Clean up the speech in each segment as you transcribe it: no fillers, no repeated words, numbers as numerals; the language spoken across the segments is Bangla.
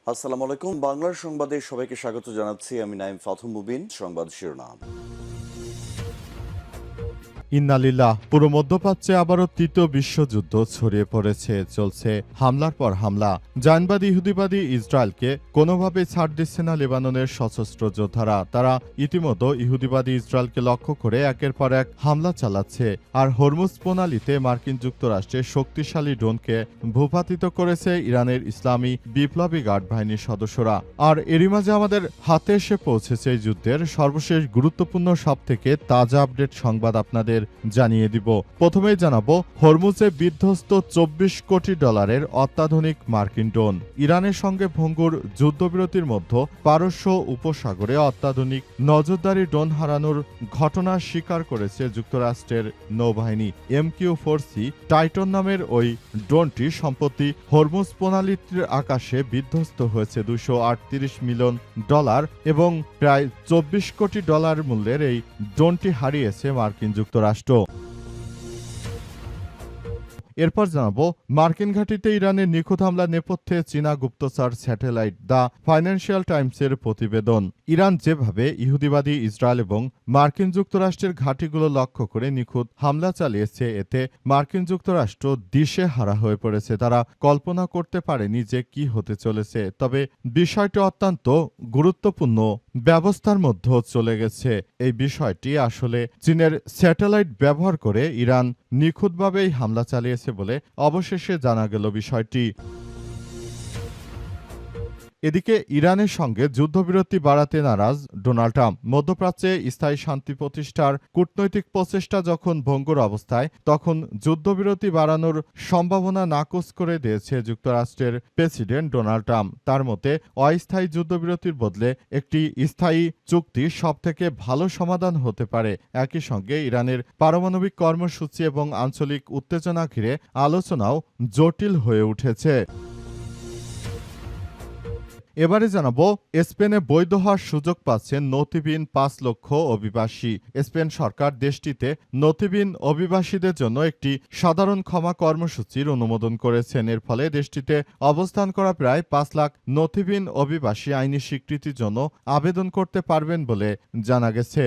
আসসালামু আলাইকুম। বাংলার সংবাদে সবাইকে স্বাগত জানাচ্ছি। আমি নাইম ফাথুম মুবিন। সংবাদ শিরোনাম। ইন্নালিল্লাহ। পুরো মধ্যপ্রাচ্যে আবারও তৃতীয় বিশ্বযুদ্ধ ছড়িয়ে পড়েছে। চলছে হামলার পর হামলা। জায়নবাদী ইহুদিবাদী ইসরায়েলকে কোনোভাবেই ছাড় দিচ্ছে না লেবাননের সশস্ত্র যোদ্ধারা। তারা ইতিমধ্যে ইহুদিবাদী ইসরায়েলকে লক্ষ্য করে একের পর এক হামলা চালাচ্ছে। আর হরমুজ প্রণালীতে মার্কিন যুক্তরাষ্ট্রের শক্তিশালী ড্রোনকে ভূপাতিত করেছে ইরানের ইসলামী বিপ্লবী গার্ড বাহিনীর সদস্যরা। আর এরই মাঝে আমাদের হাতে এসে পৌঁছেছে এই যুদ্ধের সর্বশেষ গুরুত্বপূর্ণ সবথেকে তাজা আপডেট সংবাদ আপনাদের জানিয়ে দিব। প্রথমেই জানাবো, হরমুজে বিধ্বস্ত $24 কোটি অত্যাধুনিক মার্কিন ড্রোন। ইরানের সঙ্গে ভঙ্গুর যুদ্ধবিরতির মধ্যে পারস্য উপসাগরে অত্যাধুনিক নজরদারি ড্রোন হারানোর ঘটনা স্বীকার করেছে যুক্তরাষ্ট্রের নৌবাহিনী। MQ-4C টাইটন নামের ওই ড্রোনটি সম্প্রতি হরমুজ প্রণালীর আকাশে বিধ্বস্ত হয়েছে। $238 মিলিয়ন এবং প্রায় $24 কোটি মূল্যের এই ড্রোনটি হারিয়েছে মার্কিন যুক্তরাষ্ট্র। এরপর জানাবো, মার্কিন ঘাঁটিতে ইরানের নিখুঁত হামলার নেপথ্যে চীনা গুপ্তচর স্যাটেলাইট। দ্য ফাইন্যান্সিয়াল টাইমসের প্রতিবেদন। ইরান যেভাবে ইহুদিবাদী ইসরায়েল এবং মার্কিন যুক্তরাষ্ট্রের ঘাঁটিগুলো লক্ষ্য করে নিখুঁত হামলা চালিয়েছে, এতে মার্কিন যুক্তরাষ্ট্র দিশেহারা হয়ে পড়েছে। তারা কল্পনা করতে পারেনি যে কি হতে চলেছে। তবে বিষয়টি অত্যন্ত গুরুত্বপূর্ণ ব্যবস্থার মধ্যেও চলে গেছে। এই বিষয়টি আসলে চীনের স্যাটেলাইট ব্যবহার করে ইরান নিখুঁতভাবেই হামলা চালিয়েছে বলে অবশেষে জানা গেল বিষয়টি। এদিকে ইরানের সঙ্গে যুদ্ধবিরতি বাড়াতে নারাজ ডোনাল্ড ট্রাম্প। মধ্যপ্রাচ্যে স্থায়ী শান্তি প্রতিষ্ঠার কূটনৈতিক প্রচেষ্টা যখন ভঙ্গুর অবস্থায়, তখন যুদ্ধবিরতি বাড়ানোর সম্ভাবনা নাকচ করে দিয়েছে যুক্তরাষ্ট্রের প্রেসিডেন্ট ডোনাল্ড ট্রাম্প। তার মতে, অস্থায়ী যুদ্ধবিরতির বদলে একটি স্থায়ী চুক্তি সবথেকে ভালো সমাধান হতে পারে। একই সঙ্গে ইরানের পারমাণবিক কর্মসূচি এবং আঞ্চলিক উত্তেজনা ঘিরে আলোচনাও জটিল হয়ে উঠেছে। এবারে জানাবো, স্পেনে বৈধ হওয়ার সুযোগ পাচ্ছেন নথিবিহীন 5 লক্ষ অভিবাসী। স্পেন সরকার দেশটিতে নথিবিহীন অভিবাসীদের জন্য একটি সাধারণ ক্ষমা কর্মসূচির অনুমোদন করেছেন। এর ফলে দেশটিতে অবস্থান করা প্রায় 5 লাখ নথিবিহীন অভিবাসী আইনি স্বীকৃতির জন্য আবেদন করতে পারবেন বলে জানা গেছে।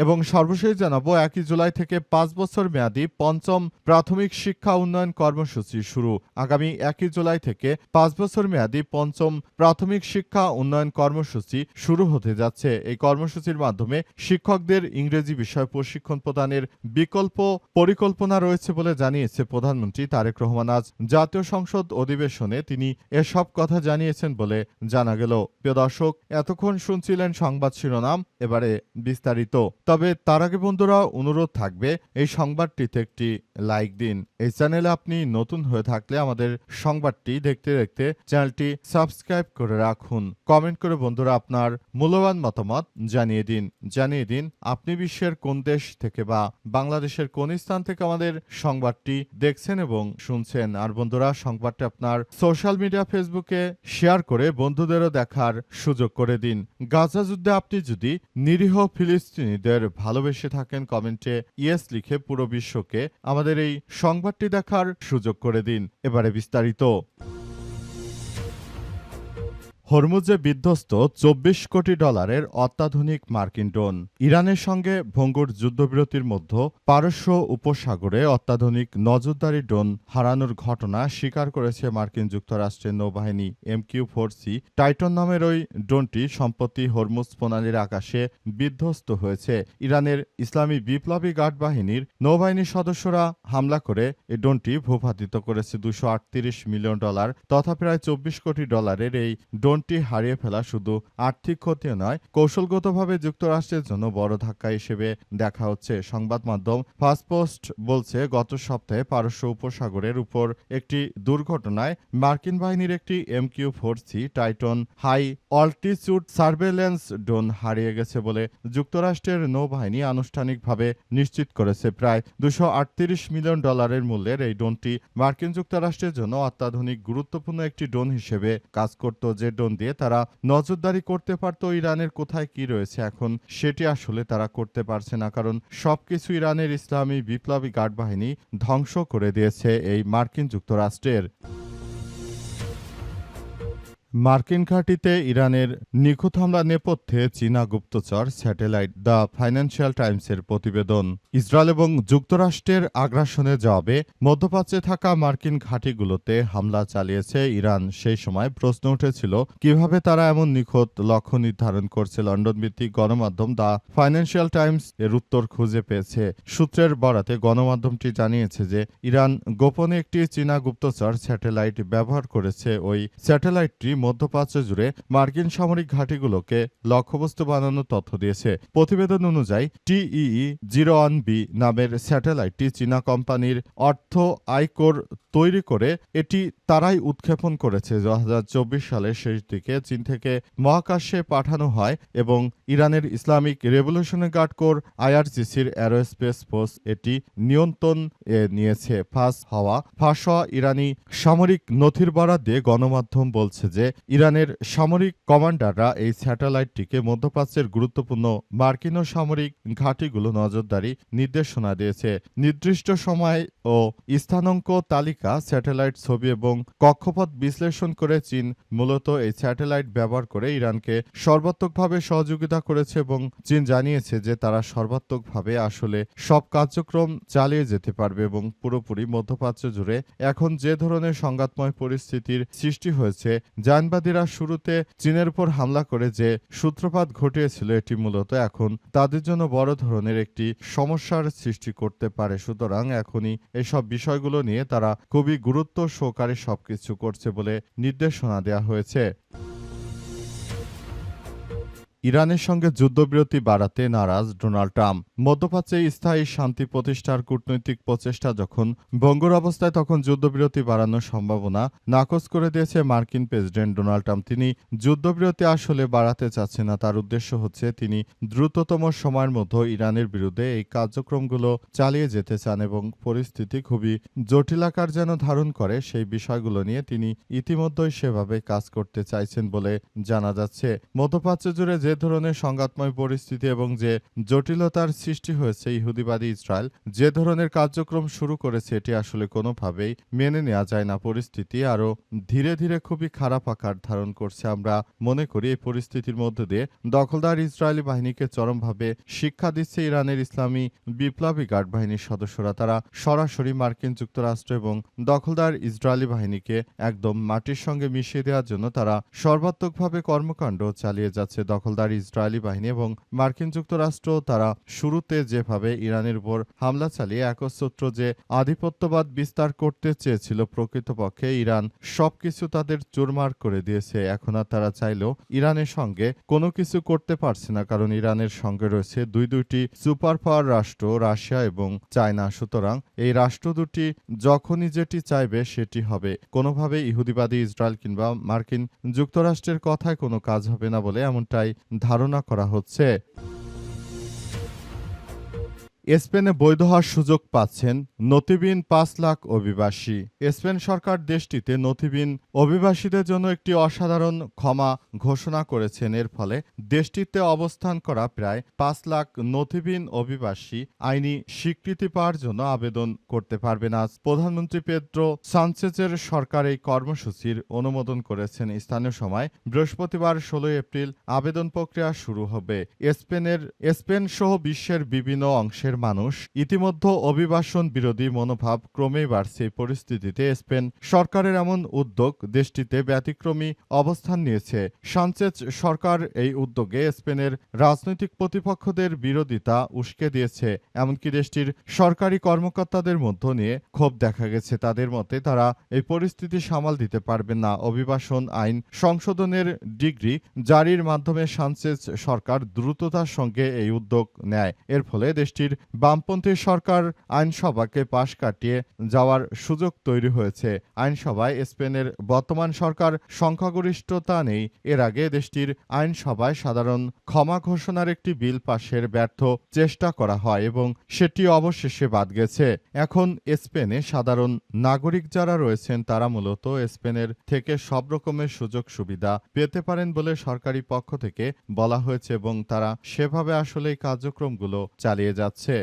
এবং সর্বশেষ জানাবো, 1 জুলাই থেকে 5 বছর মেয়াদী পঞ্চম প্রাথমিক শিক্ষা উন্নয়ন কর্মসূচি শুরু। আগামী 1 জুলাই থেকে 5 বছর মেয়াদী পঞ্চম প্রাথমিক শিক্ষা উন্নয়ন কর্মসূচি শুরু হতে যাচ্ছে। এই কর্মসূচির মাধ্যমে শিক্ষকদের ইংরেজি বিষয় প্রশিক্ষণ প্রদানের বিকল্প পরিকল্পনা রয়েছে বলে জানিয়েছে প্রধানমন্ত্রী তারেক রহমান। আজ জাতীয় সংসদ অধিবেশনে তিনি এসব কথা জানিয়েছেন বলে জানা গেল। প্রিয় দর্শক, এতক্ষণ শুনছিলেন সংবাদ শিরোনাম, এবারে বিস্তারিত। তবে তার আগে বন্ধুরা, অনুরোধ থাকবে এই সংবাদটিতে একটি লাইক দিন। এই চ্যানেলে আপনি নতুন হয়ে থাকলে আমাদের সংবাদটি দেখতে দেখতে চ্যানেলটি সাবস্ক্রাইব করে রাখুন। কমেন্ট করে বন্ধুরা আপনার মূল্যবান মতামত জানিয়ে দিন আপনি বিশ্বের কোন দেশ থেকে বা বাংলাদেশের কোন স্থান থেকে আমাদের সংবাদটি দেখছেন এবং শুনছেন। আর বন্ধুরা, সংবাদটি আপনার সোশ্যাল মিডিয়া ফেসবুকে শেয়ার করে বন্ধুদেরও দেখার সুযোগ করে দিন। গাজা যুদ্ধে আপনি যদি নিরীহ ফিলিস্তিনিদের ভালোবেসে থাকেন, কমেন্টে ইয়েস লিখে পুরো বিশ্বকে আমাদের এই সংবাদটি দেখার সুযোগ করে দিন। এবারে বিস্তারিত। হরমুজে বিধ্বস্ত $24 কোটি অত্যাধুনিক মার্কিন ড্রোন। ইরানের সঙ্গে ভঙ্গুর যুদ্ধবিরতির মধ্যে পারস্য উপসাগরে অত্যাধুনিক নজরদারি ড্রোন হারানোর ঘটনা স্বীকার করেছে মার্কিন যুক্তরাষ্ট্রের নৌবাহিনী। MQ-4C টাইটন নামের ওই ড্রোনটি সম্প্রতি হরমুজ প্রণালীর আকাশে বিধ্বস্ত হয়েছে। ইরানের ইসলামী বিপ্লবী গার্ড বাহিনীর নৌবাহিনীর সদস্যরা হামলা করে এই ড্রোনটি ভূপাতিত করেছে। $238 মিলিয়ন তথা প্রায় $24 কোটি এই ড্রোনটি হারিয়ে ফেলা শুধু আর্থিক ক্ষতি নয়, কৌশলগতভাবে যুক্তরাষ্ট্রের জন্য বড় ধাক্কা হিসেবে দেখা হচ্ছে। সংবাদ মাধ্যম ফার্স্ট পোস্ট বলছে, গত সপ্তাহে পারস্য উপসাগরের উপর একটি দুর্ঘটনায় মার্কিন বাহিনীর একটি MQ-4C Triton high altitude surveillance drone হারিয়ে গেছে বলে যুক্তরাষ্ট্রের নৌবাহিনী আনুষ্ঠানিকভাবে নিশ্চিত করেছে। প্রায় $238 মিলিয়ন মূল্যের এই ড্রোনটি মার্কিন যুক্তরাষ্ট্রের জন্য অত্যাধুনিক গুরুত্বপূর্ণ একটি ড্রোন হিসেবে কাজ করত। যে ড্রোন দিয়ে তারা নজরদারি করতে পারত ইরানের কোথায় কি রয়েছে, এখন সেটি আসলে তারা করতে পারছে না, কারণ সবকিছু ইরানের ইসলামী বিপ্লবী গার্ড বাহিনী ধ্বংস করে দিয়েছে এই মার্কিন যুক্তরাষ্ট্রের। মার্কিন ঘাঁটিতে ইরানের নিখুঁত হামলা নেপথ্যে চীনা গুপ্তচর স্যাটেলাইট দ্য ফাইন্যান্সিয়াল টাইমসের প্রতিবেদন। ইসরায়েল এবং যুক্তরাষ্ট্রের আগ্রাসনের জবাবে মধ্যপ্রাচ্যে থাকা মার্কিন ঘাঁটিগুলোতে হামলা চালিয়েছে ইরান। সেই সময় প্রশ্ন উঠেছিল কিভাবে তারা এমন নিখুঁত লক্ষ্য নির্ধারণ করছে। লন্ডন ভিত্তিক গণমাধ্যম দ্য ফাইন্যান্সিয়াল টাইমস এর উত্তর খুঁজে পেয়েছে। সূত্রের বরাতে গণমাধ্যমটি জানিয়েছে যে ইরান গোপনে একটি চীনা গুপ্তচর স্যাটেলাইট ব্যবহার করেছে। ওই স্যাটেলাইটটি মধ্যপ্রাচ্য জুড়ে মার্কিন সামরিক ঘাঁটিগুলোকে লক্ষ্যবস্তু বানানোর তথ্য দিয়েছে। প্রতিবেদন অনুযায়ী TEE-01B নামের স্যাটেলাইটটি চীনা কোম্পানির অর্থ আইকোর তৈরি করে এটি তারাই উৎক্ষেপণ করেছে। 2024 সালের শেষ দিকে চীন থেকে মহাকাশে পাঠানো হয় এবং ইরানের ইসলামিক রেভলিউশনারি গার্ড কোর IRGCর অ্যারোস্পেস ফোর্স এটি নিয়ন্ত্রণ নিয়েছে। ফাঁস হওয়া ইরানি সামরিক নথির বরাত দিয়ে গণমাধ্যম বলছে যে ইরানের সামরিক কমান্ডাররা এই স্যাটেলাইটটিকে মধ্যপ্রাচ্যের গুরুত্বপূর্ণ মার্কিন ও সামরিক ঘাঁটিগুলো নজরদারি নির্দেশনা দিয়েছে। নির্দিষ্ট সময় ও স্থানাঙ্ক তালিকা, স্যাটেলাইট ছবি এবং কক্ষপথ বিশ্লেষণ করে চীন মূলত এই স্যাটেলাইট ব্যবহার করে ইরানকে সর্বাত্মকভাবে সহযোগিতা করেছে এবং চীন জানিয়েছে যে তারা সর্বাত্মকভাবে আসলে সব কার্যক্রম চালিয়ে যেতে পারবে এবং পুরোপুরি মধ্যপ্রাচ্য জুড়ে এখন যে ধরনের সংঘাতময় পরিস্থিতির সৃষ্টি হয়েছে, জায়নবাদীরা শুরুতে চীনের উপর হামলা করে যে সূত্রপাত ঘটিয়েছিল এটি মূলত এখন তাদের জন্য বড় ধরনের একটি সমস্যার সৃষ্টি করতে পারে। সুতরাং এখনই এসব বিষয়গুলো নিয়ে তারা খুবই গুরুত্ব সহকারে সবকিছু করছে বলে নির্দেশনা দেওয়া হয়েছে। ইরানের সঙ্গে যুদ্ধবিরতি বাড়াতে নারাজ ডোনাল্ড ট্রাম্প। মধ্যপ্রাচ্যে স্থায়ী শান্তি প্রতিষ্ঠার কূটনৈতিক প্রচেষ্টা যখন ভঙ্গুর অবস্থায় তখন যুদ্ধবিরতি বাড়ানোর সম্ভাবনা নাকচ করে দিয়েছে মার্কিন প্রেসিডেন্ট ডোনাল্ড ট্রাম্প। তিনি যুদ্ধবিরতি আসলে বাড়াতে চাচ্ছেন না। তার উদ্দেশ্য হচ্ছে তিনি দ্রুততম সময়ের মধ্যে ইরানের বিরুদ্ধে এই কার্যক্রমগুলো চালিয়ে যেতে চান এবং পরিস্থিতি খুবই জটিল আকার যেন ধারণ করে সেই বিষয়গুলো নিয়ে তিনি ইতিমধ্যেই সেভাবে কাজ করতে চাইছেন বলে জানা যাচ্ছে। মধ্যপ্রাচ্য জুড়ে যে ধরনের সংঘাতময় পরিস্থিতি এবং যে জটিলতার সৃষ্টি হয়েছে, ইহুদিবাদী ইসরায়েল যে ধরনের কার্যক্রম শুরু করেছে এটি আসলে কোনোভাবেই মেনে নেওয়া যায় না। পরিস্থিতি আরও ধীরে ধীরে খুবই খারাপ আকার ধারণ করছে। আমরা মনে করি এই পরিস্থিতির মধ্য দিয়ে দখলদার ইসরায়েলি বাহিনীকে চরমভাবে শিক্ষা দিচ্ছে ইরানের ইসলামী বিপ্লবী গার্ড বাহিনীর সদস্যরা। তারা সরাসরি মার্কিন যুক্তরাষ্ট্র এবং দখলদার ইসরায়েলি বাহিনীকে একদম মাটির সঙ্গে মিশিয়ে দেওয়ার জন্য তারা সর্বাত্মকভাবে কর্মকাণ্ড চালিয়ে যাচ্ছে। দখলদার ইসরায়েলি বাহিনী এবং মার্কিন যুক্তরাষ্ট্র তারা শুরুতে যেভাবে ইরানের উপর হামলা চালিয়ে একচ্ছত্র যে আধিপত্যবাদ বিস্তার করতে চেয়েছিল, প্রকৃতপক্ষে ইরান সবকিছু তাদের চুরমার করে দিয়েছে। এখন আর তারা চাইলেও ইরানের সঙ্গে কোনো কিছু করতে পারছে না, কারণ ইরানের সঙ্গে রয়েছে দুইটি সুপার পাওয়ার রাষ্ট্র, রাশিয়া এবং চায়না। সুতরাং এই রাষ্ট্র দুটি যখনই যেটি চাইবে সেটি হবে। কোনোভাবে ইহুদিবাদী ইসরায়েল কিংবা মার্কিন যুক্তরাষ্ট্রের কথায় কোনো কাজ হবে না বলে এমনটাই ধারণা করা হচ্ছে। স্পেনে বৈধ হওয়ার সুযোগ পাচ্ছেন নথিবিহীন 5 লাখ অভিবাসী। স্পেন সরকার দেশটিতে নথিবিহীন অভিবাসীদের জন্য একটি অসাধারণ ক্ষমা ঘোষণা করেছেন। এর ফলে দেশটিতে অবস্থান করা প্রায় 5 লাখ নথিবিহীন অভিবাসী আইনি স্বীকৃতি পাওয়ার জন্য আবেদন করতে পারবেন। আজ প্রধানমন্ত্রী পেদ্রো সানচেজের সরকার এই কর্মসূচির অনুমোদন করেছেন। স্থানীয় সময় বৃহস্পতিবার 16 এপ্রিল আবেদন প্রক্রিয়া শুরু হবে। স্পেন সহ বিশ্বের বিভিন্ন অংশের মানুষ ইতিমধ্যে অভিবাসন বিরোধী মনোভাব ক্রমেই বাড়ছে। পরিস্থিতিতে স্পেন সরকারের এমন উদ্যোগ দেশটিতে ব্যতিক্রমী অবস্থান নিয়েছে। সানচেজ সরকার এই উদ্যোগে স্পেনের রাজনৈতিক প্রতিপক্ষদের বিরোধিতা উস্কে দিয়েছে। এমনকি দেশটির সরকারি কর্মকর্তাদের মধ্য নিয়ে ক্ষোভ দেখা গেছে। তাদের মতে তারা এই পরিস্থিতি সামাল দিতে পারবেন না। অভিবাসন আইন সংশোধনের ডিগ্রি জারির মাধ্যমে সানচেজ সরকার দ্রুততার সঙ্গে এই উদ্যোগ নেয়। এর ফলে দেশটির বামপন্থী সরকার আইনসভাকে পাশ কাটিয়ে যাওয়ার সুযোগ তৈরি হয়েছে। আইনসভায় স্পেনের বর্তমান সরকার সংখ্যাগরিষ্ঠতা নেই। এর আগে দেশটির আইনসভায় সাধারণ ক্ষমা ঘোষণার একটি বিল পাশের ব্যর্থ চেষ্টা করা হয় এবং সেটি অবশেষে বাদ গেছে। এখন স্পেনে সাধারণ নাগরিক যারা রয়েছেন তারা মূলত স্পেনের থেকে সব রকমের সুযোগ সুবিধা পেতে পারেন বলে সরকারি পক্ষ থেকে বলা হয়েছে এবং তারা সেভাবে আসলে এই কার্যক্রমগুলো চালিয়ে যাচ্ছে।